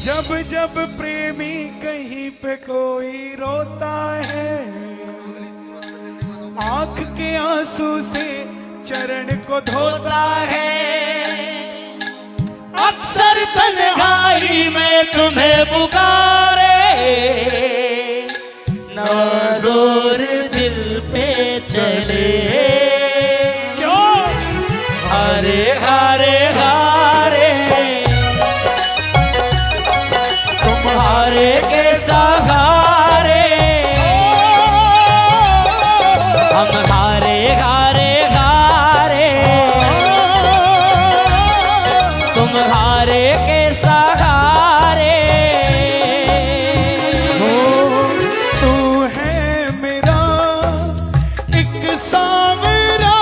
जब जब प्रेमी कहीं पे कोई रोता है, आंख के आंसू से चरण को धोता है। अक्सर तन्हाई में तुम्हें पुकारे, ना जोर दिल पे चले। क्यों? हारे हारे हारे तुम्हारे के सहारे, हम हारे हारे हारे तुम्हारे के सहारे। हो तू है मेरा एक सांवरा,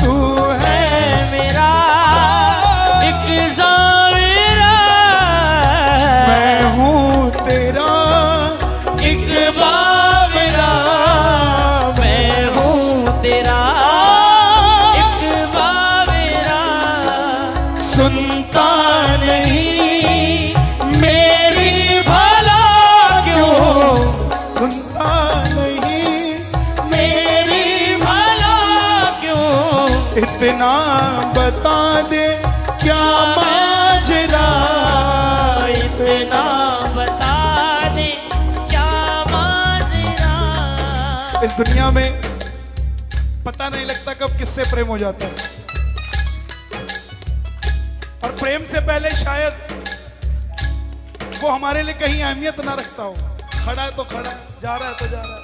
तू है मेरा एक ज़ाविरा, मैं हूँ तेरा एक बावरा। मैं हूँ तेरा एक बाविरा। सुनता नहीं मेरी भला क्यों, सुनता नहीं मेरी भला क्यों, इतना बता दे क्या माजरा, इतना बता दे क्या माजरा। इस दुनिया में पता नहीं लगता कब किससे प्रेम हो जाता है, और प्रेम से पहले शायद वो हमारे लिए कहीं अहमियत ना रखता हो। खड़ा है तो खड़ा है, जा रहा है तो जा रहा है,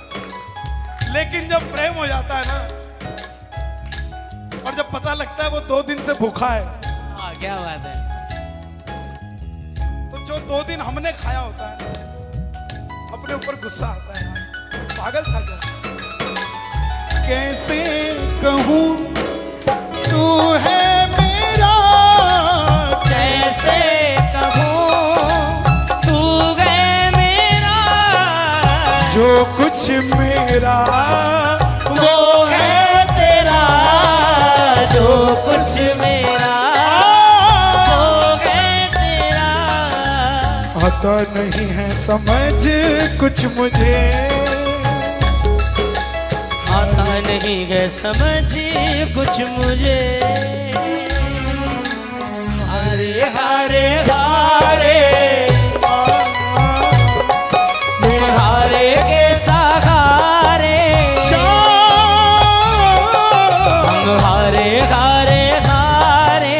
लेकिन जब प्रेम हो जाता है ना, और जब पता लगता है वो 2 दिन से भूखा है, हाँ क्या बात है। तो जो 2 दिन हमने खाया होता है ना, अपने ऊपर गुस्सा आता है, पागल था क्या। कैसे कहूँ तू है मेरा, कैसे कहूँ तू है मेरा, जो कुछ मेरा वो है तेरा, जो कुछ मेरा वो है तेरा। आता नहीं है समझ कुछ मुझे, आता नहीं है समझ कुछ मुझे। हारे हारे हारे तुम्हारे के सहारे, हम हारे हारे हारे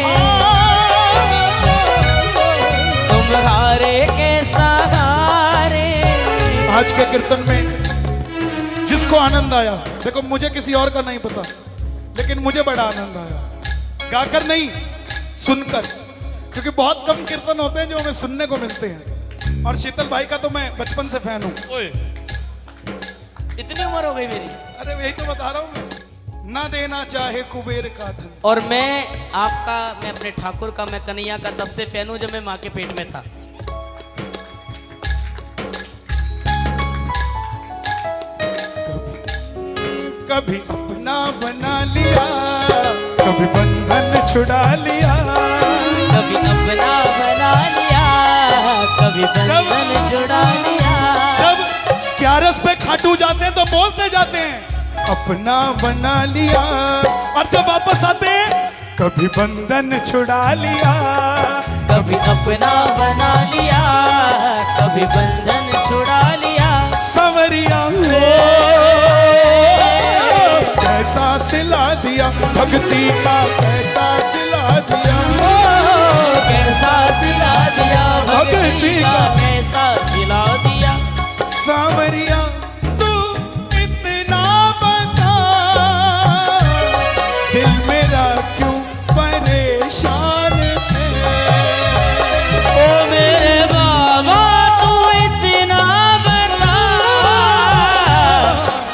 तुम्हारे के सहारे। आज के कीर्तन में जिसको आनंद आया, देखो मुझे किसी और का नहीं पता, लेकिन मुझे बड़ा आनंद आया, गाकर नहीं सुनकर, क्योंकि बहुत कम कीर्तन होते हैं जो हमें सुनने को मिलते हैं। और शीतल भाई का तो मैं बचपन से फैन हूँ। इतनी उम्र हो गई मेरी। अरे यही तो बता रहा हूँ मैं, ना देना चाहे कुबेर का धन। और मैं आपका, मैं अपने ठाकुर का, मैं कन्हैया का तब से फैन हूँ जब मैं माँ के पेट में था। कभी अपना बना लिया, कभी बंधन छुड़ा लिया, कभी अपना बना लिया, कभी बंधन जुड़ा लिया। जब ग्यारस पे खाटू जाते हैं तो बोलते जाते हैं अपना बना लिया, और जब वापस आते हैं कभी बंधन छुड़ा लिया, कभी अपना बना लिया, कभी बंधन छुड़ा लिया। संवरिया कैसा सिला दिया, भक्ति का कैसा सिला दिया, कैसा सिला दिया भक्ति का, कैसा सिला दिया। सांवरिया तू इतना बता, दिल मेरा क्यों परेशान है। ओ मेरे बाबा तू इतना बता,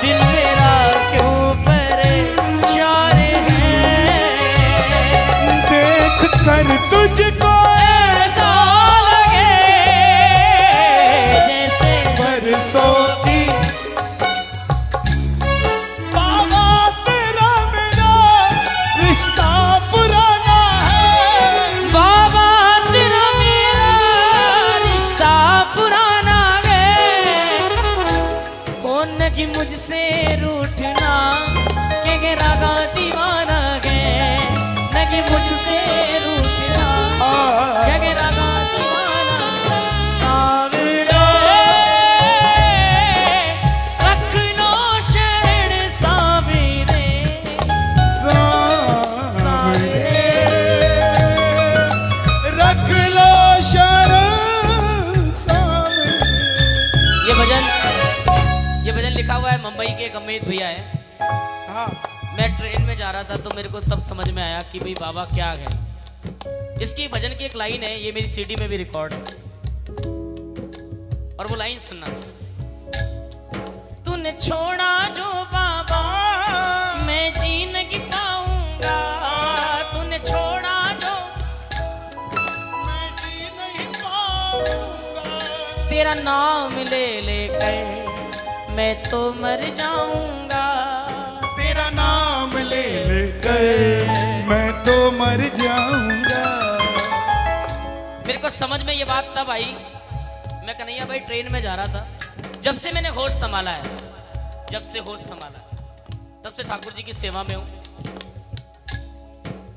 दिल मेरा क्यों परेशान है। देख कर तुझको ऐसा लगे बैठा हुआ है मुंबई के एक अमित भैया है। हाँ मैं ट्रेन में जा रहा था तो मेरे को तब समझ में आया कि भाई बाबा क्या है। इसकी भजन की एक लाइन है, ये मेरी सीडी में भी रिकॉर्ड है, और वो लाइन सुनना। तूने छोड़ा जो बाबा मैं जी नहीं पाऊंगा, तूने छोड़ा जो मैं जी नहीं पाऊंगा, तेरा नाम ले लेकर मैं तो मर जाऊंगा, तेरा नाम ले लेकर मैं तो मर जाऊंगा। मेरे को समझ में ये बात तब आई, मैं कन्हैया भाई ट्रेन में जा रहा था, जब से मैंने होश संभाला है, जब से होश संभाला तब से ठाकुर जी की सेवा में हूं।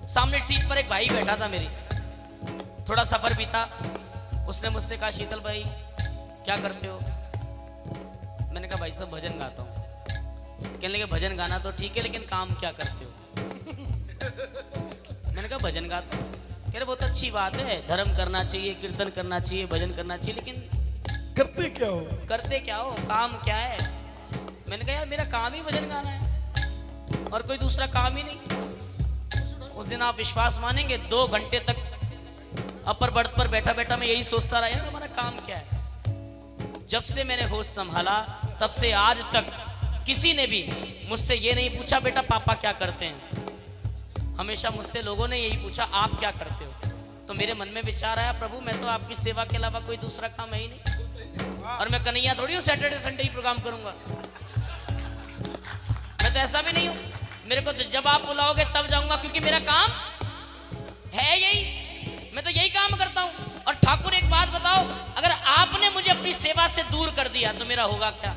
सामने सीट पर एक भाई बैठा था मेरी, थोड़ा सफर बीता, उसने मुझसे कहा शीतल भाई क्या करते हो? मैंने कहा भाई साहब भजन गाता हूँ। कहने लगे भजन गाना तो ठीक है लेकिन काम क्या करते हो? मैंने कहा भजन गाता हूँ। कह रहे बहुत अच्छी बात है, धर्म करना चाहिए, कीर्तन करना चाहिए, भजन करना चाहिए, लेकिन करते क्या हो? करते क्या हो, काम क्या है? मैंने कहा यार मेरा काम ही भजन गाना है और कोई दूसरा काम ही नहीं। उस दिन आप विश्वास मानेंगे 2 घंटे तक अपर बर्थ पर बैठा बैठा मैं यही सोचता रहा यार हमारा काम क्या है। जब से मैंने होश संभाला तब से आज तक किसी ने भी मुझसे ये नहीं पूछा बेटा पापा क्या करते हैं, हमेशा मुझसे लोगों ने यही पूछा आप क्या करते हो। तो मेरे मन में विचार आया प्रभु मैं तो आपकी सेवा के अलावा कोई दूसरा काम है ही नहीं, और मैं कन्हैया थोड़ी हूँ सैटरडे संडे ही प्रोग्राम करूंगा, मैं तो ऐसा भी नहीं हूँ। मेरे को जब आप बुलाओगे तब जाऊंगा क्योंकि मेरा काम है यही, मैं तो यही काम करता हूँ। और ठाकुर एक बात बताओ, अगर आपने मुझे अपनी सेवा से दूर कर दिया तो मेरा होगा क्या?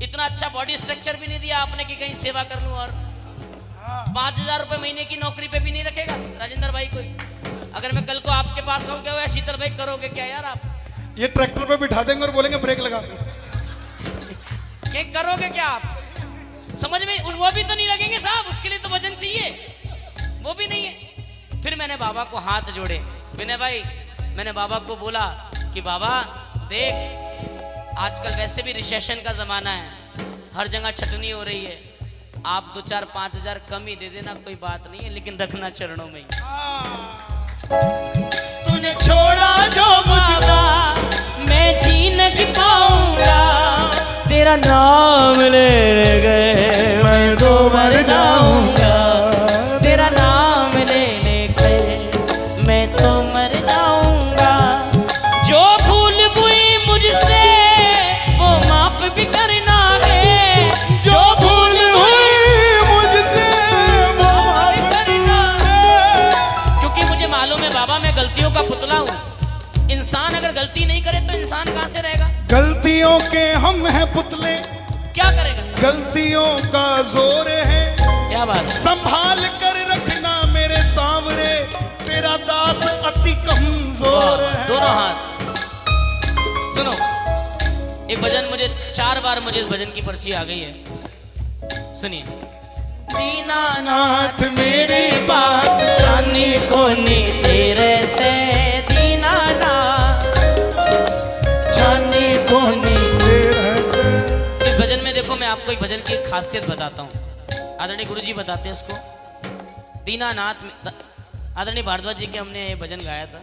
इतना अच्छा बॉडी स्ट्रक्चर भी नहीं दिया आपने कि कहीं सेवा कर लूं, और 5,000 रुपए महीने की नौकरी पे भी नहीं रखेगा राजेंद्र भाई कोई। अगर मैं कल को आपके पास रहूं क्या शीतल भाई करोगे क्या यार आप? ये ट्रैक्टर पे बिठा देंगे और बोलेंगे ब्रेक लगा। क्या करोगे क्या आप? समझ में वो भी तो नहीं लगेंगे साहब, उसके लिए तो वजन चाहिए, वो भी नहीं है। फिर मैंने बाबा को हाथ जोड़े, विनय भाई मैंने बाबा को बोला कि बाबा देख आजकल वैसे भी रिसेशन का जमाना है, हर जगह छटनी हो रही है, आप 2-4-5 कम ही दे देना कोई बात नहीं है, लेकिन रखना चरणों में ही। तूने छोड़ा जो बाबा मैं जी नहीं पाऊंगा, तेरा नाम ले गए मैं तो मर जाऊंगा, तेरा नाम ले लेकर मैं तो मर जाऊंगा। जो भूल हुई मुझसे वो माफ भी करना है, जो भूल हुई मुझसे वो माफ करना है, क्योंकि मुझे मालूम है बाबा मैं गलतियों का पुतला हूँ। इंसान अगर गलती नहीं करे तो इंसान कहाँ से रहेगा? गलतियों के हम हैं पुतले, क्या करेगा सर? गलतियों का जोर है, क्या बात? संभाल कर रखना मेरे सामने, तेरा दास अति कमजोर है। दोनों हाथ सुनो, एक भजन मुझे 4 बार मुझे इस भजन की पर्ची आ गई है, सुनिए। दीनानाथ मेरी बात जानी कोनी तेरे से, दीनानाथ जानी कोनी तेरे से। इस भजन में देखो मैं आपको एक भजन की एक खासियत बताता हूँ, आदरणीय गुरुजी बताते हैं उसको। दीनानाथ आदरणीय भारद्वाज जी के हमने ये भजन गाया था,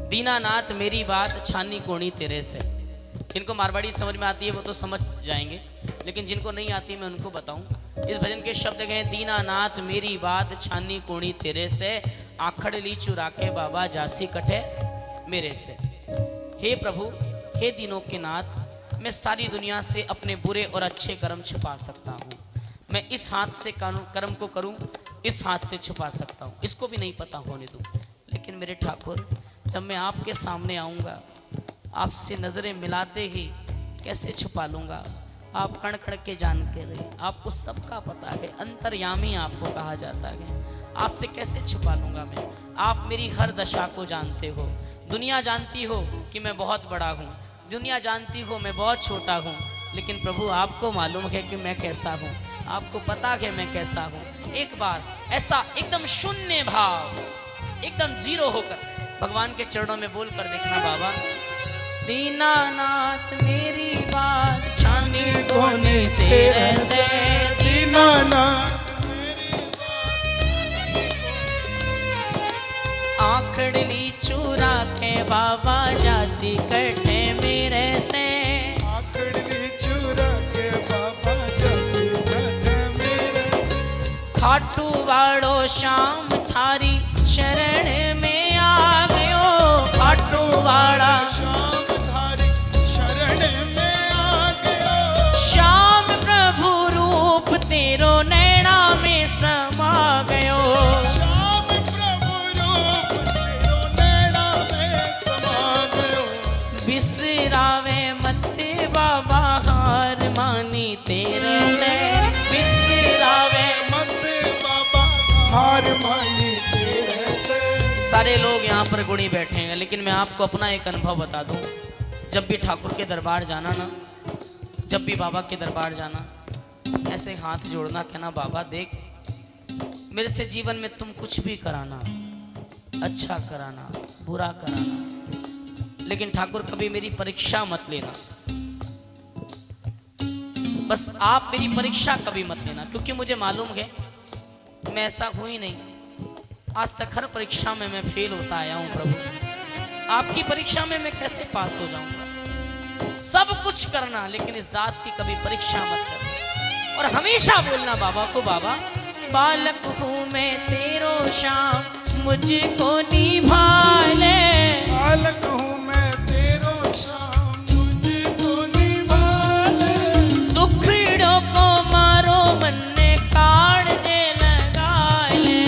दीनानाथ मेरी बात छानी कोनी तेरे से। जिनको मारवाड़ी समझ में आती है वो तो समझ जाएंगे, लेकिन जिनको नहीं आती मैं उनको बताऊं। इस भजन के शब्द गए दीनानाथ मेरी बात छानी कोनी तेरे से, आखड़ ली चुरा के बाबा जासी कटे मेरे से। हे प्रभु हे दीनों के नाथ, मैं सारी दुनिया से अपने बुरे और अच्छे कर्म छुपा सकता हूँ, मैं इस हाथ से कर्म को करूँ, इस हाथ से छुपा सकता हूँ, इसको भी नहीं पता होने दूँ। लेकिन मेरे ठाकुर जब मैं आपके सामने आऊँगा, आपसे नजरें मिलाते ही कैसे छुपा लूंगा? आप कण कण के जान के रहे, आपको सबका पता है, अंतर्यामी आपको कहा जाता है, आपसे कैसे छुपा लूंगा मैं? आप मेरी हर दशा को जानते हो, दुनिया जानती हो कि मैं बहुत बड़ा हूँ, दुनिया जानती हो मैं बहुत छोटा हूँ, लेकिन प्रभु आपको मालूम है कि मैं कैसा हूँ, आपको पता है मैं कैसा हूँ। एक बार ऐसा एकदम शून्य भाव, एकदम जीरो होकर भगवान के चरणों में बोल कर देखना बाबा दीनानाथ मेरी बात छानी कोनी तेरे से दीनानाथ आखड़ली चूरा के बाबा जासी कटे मेरे से आखड़ली चूरा के बाबा जासी कटे मेरे से खाटू वाड़ो शाम थारी शरण में आ गयो खाटू वाड़ा शाम थारी शरण में आ गयो श्याम प्रभु रूप तेरो नैना में समा गयो बिसरावे मते बाबा हार मानी तेरे से बिसरावे मते बाबा हार मानी तेरे से। सारे लोग यहाँ पर गुणी बैठे हैं लेकिन मैं आपको अपना एक अनुभव बता दूं। जब भी ठाकुर के दरबार जाना ना, जब भी बाबा के दरबार जाना, ऐसे हाथ जोड़ना, कहना बाबा देख मेरे से जीवन में तुम कुछ भी कराना, अच्छा कराना, बुरा कराना, लेकिन ठाकुर कभी मेरी परीक्षा मत लेना। बस आप मेरी परीक्षा कभी मत लेना, क्योंकि मुझे मालूम है मैं ऐसा हुई नहीं। आज तक हर परीक्षा में मैं फेल होता आया हूं प्रभु, आपकी परीक्षा में मैं कैसे पास हो जाऊंगा। सब कुछ करना लेकिन इस दास की कभी परीक्षा मत करना, और हमेशा बोलना बाबा को, बाबा बालक हूं मैं तेरो श्याम मुझको निभा ले, बालक हूँ मैं तेरो श्याम मुझको निभा ले, दुखड़ों को मारो मन ने काट जे लगा ले,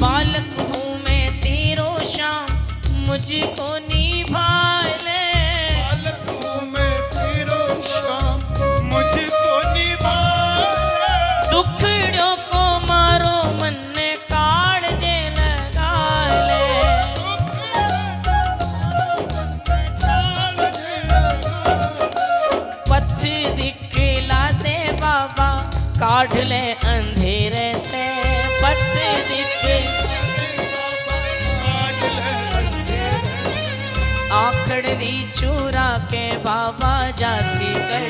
बालक हूँ मैं तेरो श्याम मुझको निभा ले, बालक हूँ मैं तेरो श्याम मुझको निभा ले, दुखड़ों को मारो मन ने काट जे लगा ले, पथ दिखला दे बाबा काढ़ ले अंधेरे से, पथ आखड़ली चूरा के बाबा जासी कर